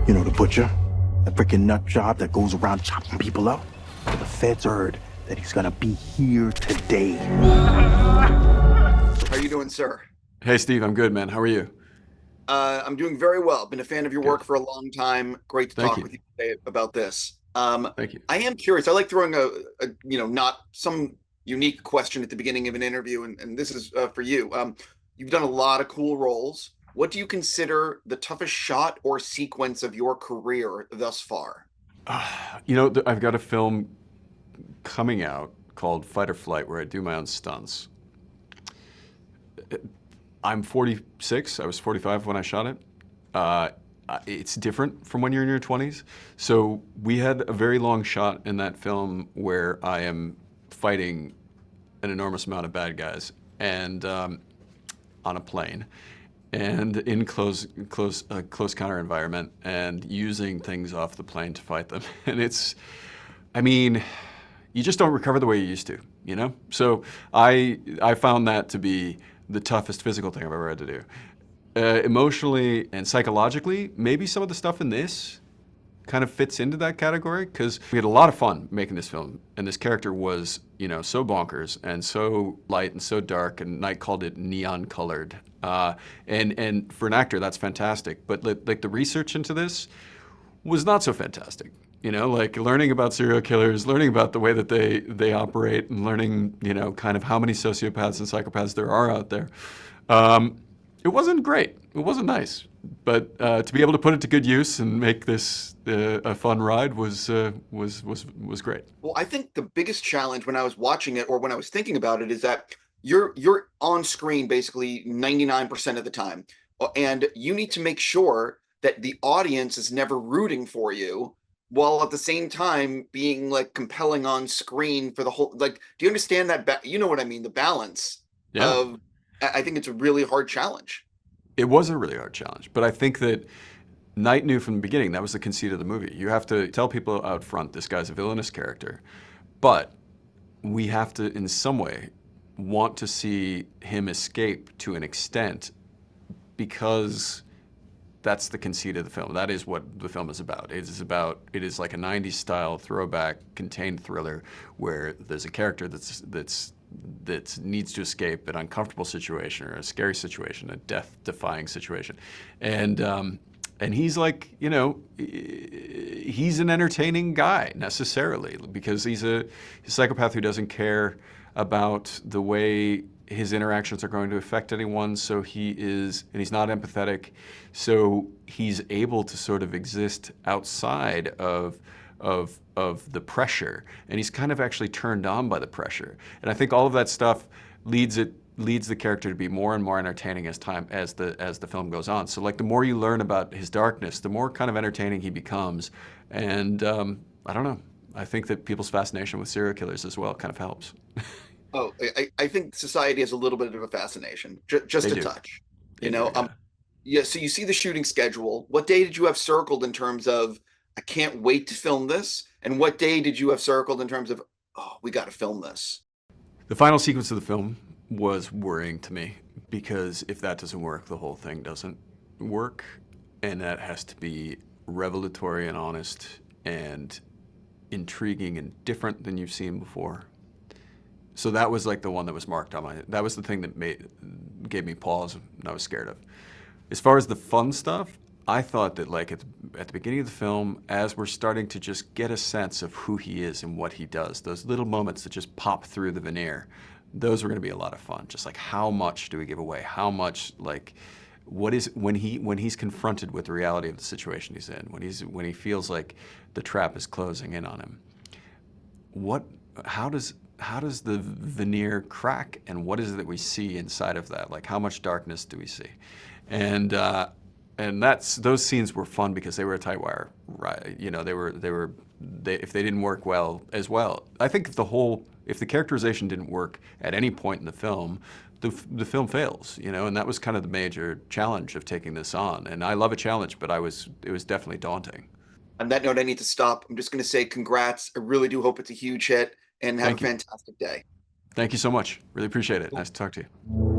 You know, the butcher, the freaking nut job that goes around chopping people up. The feds heard that he's gonna be here today. How are you doing, sir? Hey, Steve, I'm good, man. How are you? I'm doing very well. Been a fan of your Good. work for a long time. Great to Thank talk you. with you today about this. Thank you. I am curious. I like throwing not some unique question at the beginning of an interview, and this is for you. You've done a lot of cool roles. What do you consider the toughest shot or sequence of your career thus far? I've got a film coming out called Fight or Flight where I do my own stunts. I'm 46. I was 45 when I shot it. It's different from when you're in your 20s. So we had a very long shot in that film where I am fighting an enormous amount of bad guys and on a plane and in close counter environment and using things off the plane to fight them. And you just don't recover the way you used to, you know? So I found that to be the toughest physical thing I've ever had to do. Emotionally and psychologically, maybe some of the stuff in this kind of fits into that category because we had a lot of fun making this film, and this character was, so bonkers and so light and so dark, and Night called it neon colored. And for an actor, that's fantastic. But like the research into this was not so fantastic. Like learning about serial killers, learning about the way that they operate, and learning, kind of how many sociopaths and psychopaths there are out there. It wasn't great. It wasn't nice. But to be able to put it to good use and make this a fun ride was great. Well, I think the biggest challenge when I was watching it or when I was thinking about it is that you're on screen basically 99% of the time, and you need to make sure that the audience is never rooting for you while at the same time being like compelling on screen for the whole, like, do you understand that? You know what I mean? The balance Yeah. of, I think it's a really hard challenge. It was a really hard challenge, but I think that Knight knew from the beginning that was the conceit of the movie. You have to tell people out front, this guy's a villainous character, but we have to, in some way, want to see him escape to an extent because that's the conceit of the film. That is what the film is about. It is like a 90s style throwback contained thriller where there's a character that needs to escape an uncomfortable situation or a scary situation, a death-defying situation. And he's like, he's an entertaining guy necessarily because he's a psychopath who doesn't care about the way his interactions are going to affect anyone, and he's not empathetic, so he's able to sort of exist outside of the pressure, and he's kind of actually turned on by the pressure. And I think all of that stuff leads the character to be more and more entertaining as the film goes on. So like the more you learn about his darkness, the more kind of entertaining he becomes. And I don't know. I think that people's fascination with serial killers as well kind of helps. Oh, I think society has a little bit of a fascination, just They a do. touch, They you do, know. yeah. Yeah. So you see the shooting schedule. What day did you have circled in terms of I can't wait to film this, and what day did you have circled in terms of we got to film this? The final sequence of the film was worrying to me because if that doesn't work, the whole thing doesn't work, and that has to be revelatory and honest and intriguing and different than you've seen before. So that was like the one that was marked on that was the thing that gave me pause and I was scared of. As far as the fun stuff, I thought that like at the beginning of the film, as we're starting to just get a sense of who he is and what he does, those little moments that just pop through the veneer, those were gonna be a lot of fun. Just like how much do we give away? How much, like, what is when he's confronted with the reality of the situation he's in, when he feels like the trap is closing in on him. How does the veneer crack, and what is it that we see inside of that? Like how much darkness do we see? And those scenes were fun because they were a tight wire, right? If they didn't work well as well. I think if the characterization didn't work at any point in the film, the film fails, and that was kind of the major challenge of taking this on. And I love a challenge, but it was definitely daunting. On that note, I need to stop. I'm just going to say congrats. I really do hope it's a huge hit, and have Thank a you. fantastic day. Thank you so much. Really appreciate it. Nice to talk to you.